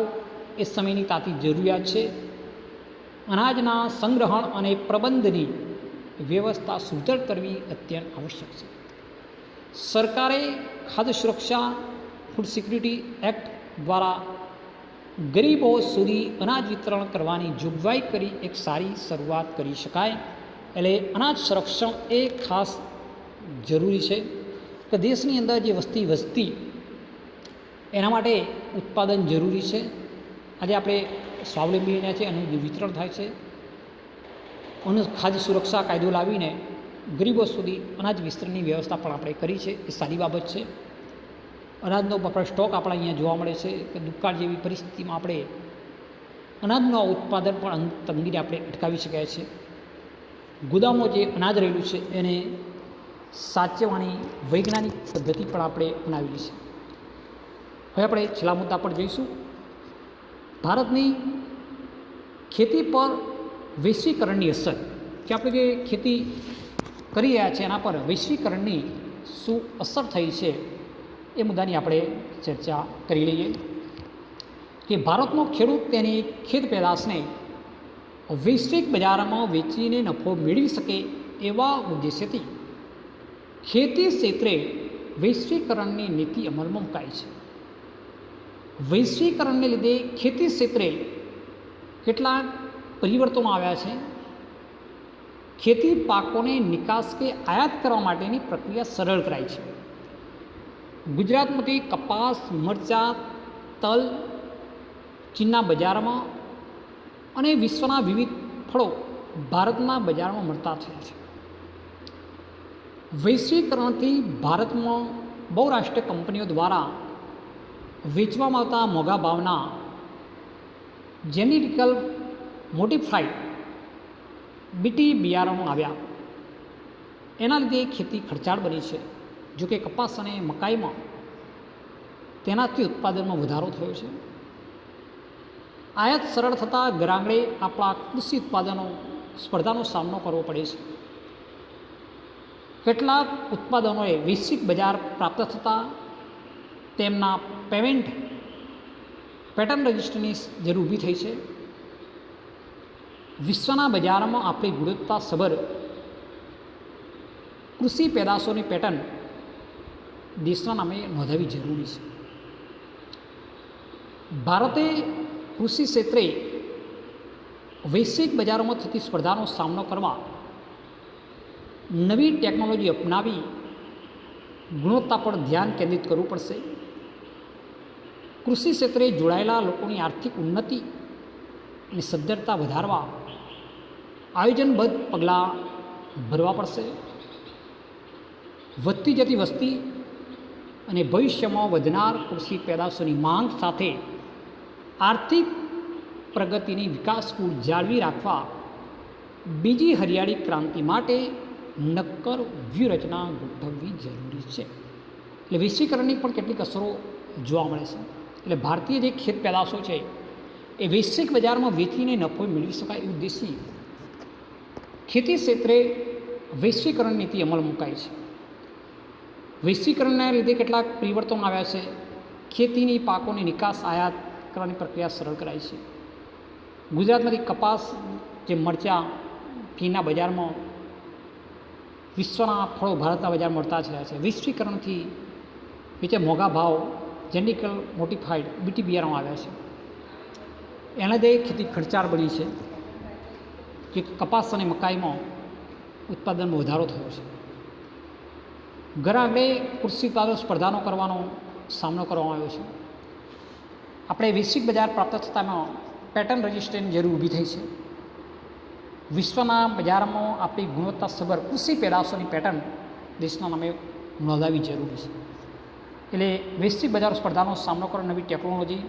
એ સમયની તાતી જરૂરિયાત છે. અનાજના સંગ્રહણ અને પ્રબંધની વ્યવસ્થા સુદ્ધર કરવી અત્યંત આવશ્યક છે. સરકારે ખાદ્ય સુરક્ષા ફૂડ સિક્યુરિટી એક્ટ દ્વારા ગરીબો સુધી અનાજ વિતરણ કરવાની જોગવાઈ કરી એક સારી શરૂઆત કરી શકાય. એટલે અનાજ સંરક્ષણ એ ખાસ જરૂરી છે કે દેશની અંદર જે વસ્તી એના માટે ઉત્પાદન જરૂરી છે. આજે આપણે સ્વાવલંબી બન્યા છે, એનું વિતરણ થાય છે. અને ખાદ્ય સુરક્ષા કાયદો લાવીને ગરીબો સુધી અનાજ વિતરણની વ્યવસ્થા પણ આપણે કરી છે. એ સારી બાબત છે. અનાજનો બફર સ્ટોક આપણા અહીંયા જોવા મળે છે કે દુકાળ જેવી પરિસ્થિતિમાં આપણે અનાજનું ઉત્પાદન પણ તંગીને આપણે અટકાવી શકાય છે. ગોદામો જે અનાજ રહેલું છે એને સાચવવાની વૈજ્ઞાનિક પદ્ધતિ પણ આપણે અપનાવેલી છે. હવે આપણે છેલ્લા મુદ્દા પર જઈશું. ભારતની ખેતી પર વૈશ્વિકરણની અસર, કે આપણે જે ખેતી કરી રહ્યા છીએ એના પર વૈશ્વિકરણની શું અસર થઈ છે એ મુદ્દાની આપણે ચર્ચા કરી લઈએ. કે ભારતનો ખેડૂત તેની ખેત પેદાશને વૈશ્વિક બજારમાં વેચીને નફો મેળવી શકે એવા ઉદ્દેશ્યથી ખેતી ક્ષેત્રે વૈશ્વિકરણની નીતિ અમલમાં મુકાઈ છે. વૈશ્વિકરણને લીધે ખેતી ક્ષેત્રે કેટલાક પરિવર્તનો આવ્યા છે. ખેતી પાકોને નિકાસ કે આયાત કરવા માટેની પ્રક્રિયા સરળ કરાઈ છે. ગુજરાતમાંથી કપાસ, મરચાં, તલ ચીનના બજારમાં અને વિશ્વના વિવિધ ફળો ભારતના બજારમાં મળતા થયા છે. વૈશ્વિકરણથી ભારતમાં બહુરાષ્ટ્રીય કંપનીઓ દ્વારા વેચવામાં આવતા મોંઘા ભાવના જેનેટિકલ મોડિફાઈડ બીટી બિયારણો આવ્યા. એના લીધે ખેતી ખર્ચાળ બની છે. જોકે કપાસ અને મકાઈમાં તેનાથી ઉત્પાદનમાં વધારો થયો છે. આયાત સરળ થતાં ઘરાંગળે આપણા કૃષિ ઉત્પાદનો સ્પર્ધાનો સામનો કરવો પડે છે. કેટલાક ઉત્પાદનોએ વૈશ્વિક બજાર પ્રાપ્ત થતાં તેમના પેટર્ન રજિસ્ટરની જરૂર ઊભી થઈ છે. વિશ્વના બજારમાં આપણી ગુણવત્તાસભર કૃષિ પેદાશોની પેટર્ન દેશના નામે નોંધાવવી જરૂરી છે. ભારતે કૃષિ ક્ષેત્રે વૈશ્વિક બજારોમાં થતી સ્પર્ધાનો સામનો કરવા નવી ટેકનોલોજી અપનાવી ગુણવત્તા પર ધ્યાન કેન્દ્રિત કરવું પડશે. કૃષિ ક્ષેત્રે જોડાયેલા લોકોની આર્થિક ઉન્નતિ અને સદ્ધરતા વધારવા આયોજનબદ્ધ પગલાં ભરવા પડશે. વધતી જતી વસ્તી અને ભવિષ્યમાં વધનાર કૃષિ પેદાશોની માંગ સાથે આર્થિક પ્રગતિની વિકાસ કુળ જાળવી રાખવા બીજી હરિયાળી ક્રાંતિ માટે નક્કર વ્યૂહરચના ગોઠવવી જરૂરી છે. એટલે વૈશ્વિકરણની પણ કેટલીક અસરો જોવા મળે છે. એટલે ભારતીય જે ખેત પેદાશો છે એ વૈશ્વિક બજારમાં વેચીને નફો મેળવી શકાય એ ઉદ્દેશથી ખેતી ક્ષેત્રે વૈશ્વિકરણ નીતિ અમલ મુકાઈ છે. વૈશ્વિકરણના લીધે કેટલાક પરિવર્તનો આવ્યા છે. ખેતીની પાકોની નિકાસ આયાત કરવાની પ્રક્રિયા સરળ કરાઈ છે. ગુજરાતમાંથી કપાસ જે મરચાં ચીનના બજારમાં વિશ્વના ફળો ભારતના બજારમાં મળતા થયા છે. વૈશ્વિકરણથી નીચે મોંઘા ભાવ જેનેટિકલ મોડિફાઈડ બીટી બિયારણો આવ્યા છે. એના લીધે ખેતી ખર્ચાળ બની છે. જે કપાસ અને મકાઈમાં ઉત્પાદનમાં વધારો થયો છે. ઘરાંગળે કૃષિ ઉત્પાદન સ્પર્ધાનો કરવાનો સામનો કરવામાં આવ્યો છે. આપણે વૈશ્વિક બજાર પ્રાપ્ત થતામાં પેટર્ન રજિસ્ટ્રેશનની જરૂર ઊભી થઈ છે. વિશ્વના બજારમાં આપણી ગુણવત્તાસભર કૃષિ પેદાશોની પેટર્ન દેશના નામે નોંધાવવી જરૂરી છે. એટલે વૈશ્વિક બજાર સ્પર્ધાનો સામનો કરવા નવી ટેકનોલોજી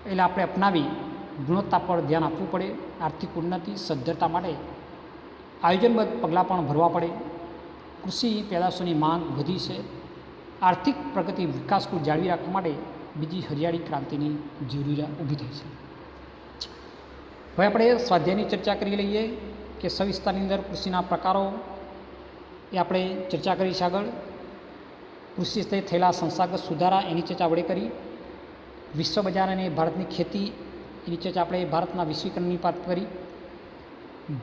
એટલે આપણે અપનાવી ગુણવત્તા પર ધ્યાન આપવું પડે. આર્થિક ઉન્નતિ સદ્ધરતા માટે આયોજનબદ્ધ પગલાં પણ ભરવા પડે. કૃષિ પેદાશોની માંગ વધી છે. આર્થિક પ્રગતિ વિકાસ કુળ જાળવી રાખવા માટે બીજી હરિયાળી ક્રાંતિની જરૂરિયાત ઊભી થઈ છે. હવે આપણે સ્વાધ્યાયની ચર્ચા કરી લઈએ કે સવિસ્તારની અંદર કૃષિના પ્રકારો એ આપણે ચર્ચા કરી છે. આગળ કૃષિ ક્ષેત્રે થયેલા સંસ્થાગત સુધારા એની ચર્ચા આપણે કરી. વિશ્વ બજાર અને ભારતની ખેતી એની ચર્ચા આપણે ભારતના વૈશ્વિકરણની વાત કરી.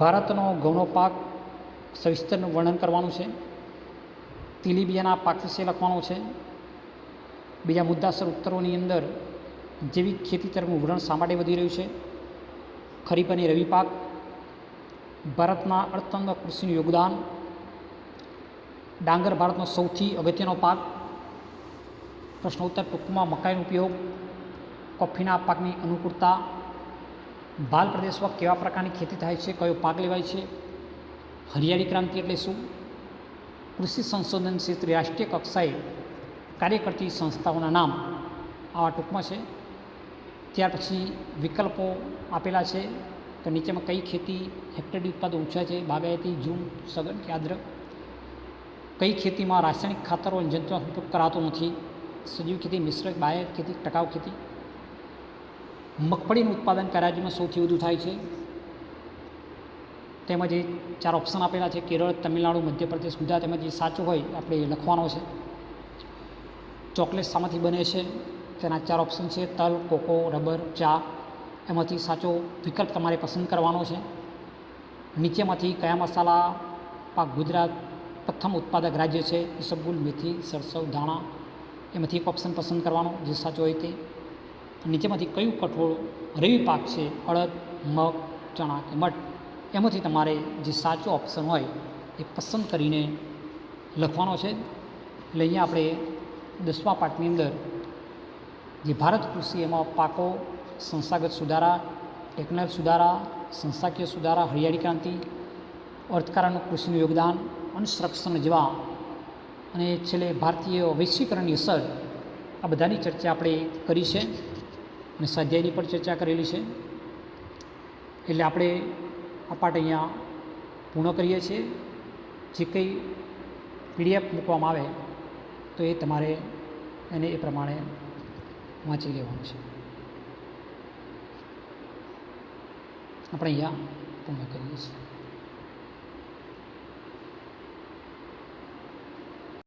ભારતનો ઘઉંનો પાક સવિસ્તરનું વર્ણન કરવાનું છે. તેલીબિયાના પાક વિશે લખવાનું છે. બીજા મુદ્દાસર ઉત્તરોની અંદર જૈવિક ખેતી તરફનું વલણ શા માટે વધી રહ્યું છે, ખરીફ અને રવિ પાક, ભારતના અર્થતંત્ર કૃષિનું યોગદાન, ડાંગર ભારતનો સૌથી અગત્યનો પાક, પ્રશ્ન ઉત્તર ટૂંકમાં મકાઈનો ઉપયોગ, કોફીના પાકની અનુકૂળતા, ભાલ પ્રદેશમાં કેવા પ્રકારની ખેતી થાય છે, કયો પાક લેવાય છે, હરિયાળી ક્રાંતિ એટલે શું, કૃષિ સંશોધન ક્ષેત્રે રાષ્ટ્રીય કક્ષાએ કાર્ય કરતી સંસ્થાઓના નામ આવા ટૂંકમાં છે. ત્યાર પછી વિકલ્પો આપેલા છે તો નીચેમાં કઈ ખેતી હેક્ટર દીઠ ઉત્પાદન ઓછા છે, બાગાયતી, ઝૂમ, સઘન કે આદ્ર, કઈ ખેતીમાં રાસાયણિક ખાતરો અને જંતુનાશક ઉપયોગ કરાતો નથી, સજીવ ખેતી, મિશ્ર બાહ્ય ખેતી, ટકાઉ ખેતી, મગફળીનું ઉત્પાદન કયા રાજ્યમાં સૌથી વધુ થાય છે. તેમજ એ 4 ઓપ્શન આપેલા છે: કેરળ, તમિલનાડુ, મધ્યપ્રદેશ, ગુજરાત. એમાં જે સાચું હોય આપણે લખવાનો છે. ચોકલેટ શામાંથી બને છે તેના 4 ઓપ્શન છે: તલ, કોકો, રબર, ચા. એમાંથી સાચો વિકલ્પ તમારે પસંદ કરવાનો છે. નીચેમાંથી કયા મસાલા પાક ગુજરાત પ્રથમ ઉત્પાદક રાજ્ય છે? ઈસબગુલ, મેથી, સરસવ, ધાણા. એમાંથી એક ઓપ્શન પસંદ કરવાનો જે સાચો હોય તે. નીચેમાંથી કયું કઠોળ રવિ પાક છે? અડદ, મગ, ચણા કે મઠ. એમાંથી તમારે જે સાચો ઓપ્શન હોય એ પસંદ કરીને લખવાનો છે. એટલે અહીંયા આપણે 10મા પાઠની અંદર જે ભારત કૃષિ એમાં પાકો, સંસ્થાગત સુધારા, ટેકનિકલ સુધારા, સંસ્થાકીય સુધારા, હરિયાળી ક્રાંતિ, અર્થકારણનું કૃષિનું યોગદાન અને સંરક્ષણ જેવા અને છેલ્લે ભારતીય વૈશ્વિકરણની અસર, આ બધાની ચર્ચા આપણે કરી છે અને સ્વાધ્યાયની પણ ચર્ચા કરેલી છે. એટલે આપણે આ પાઠ અહીંયા પૂર્ણ કરીએ છીએ. જે કંઈ PDF મૂકવામાં આવે તો એ તમારે એને એ પ્રમાણે વાંચી લેવાનું છે. આપણે અહીંયા પૂર્ણ કરીએ છીએ.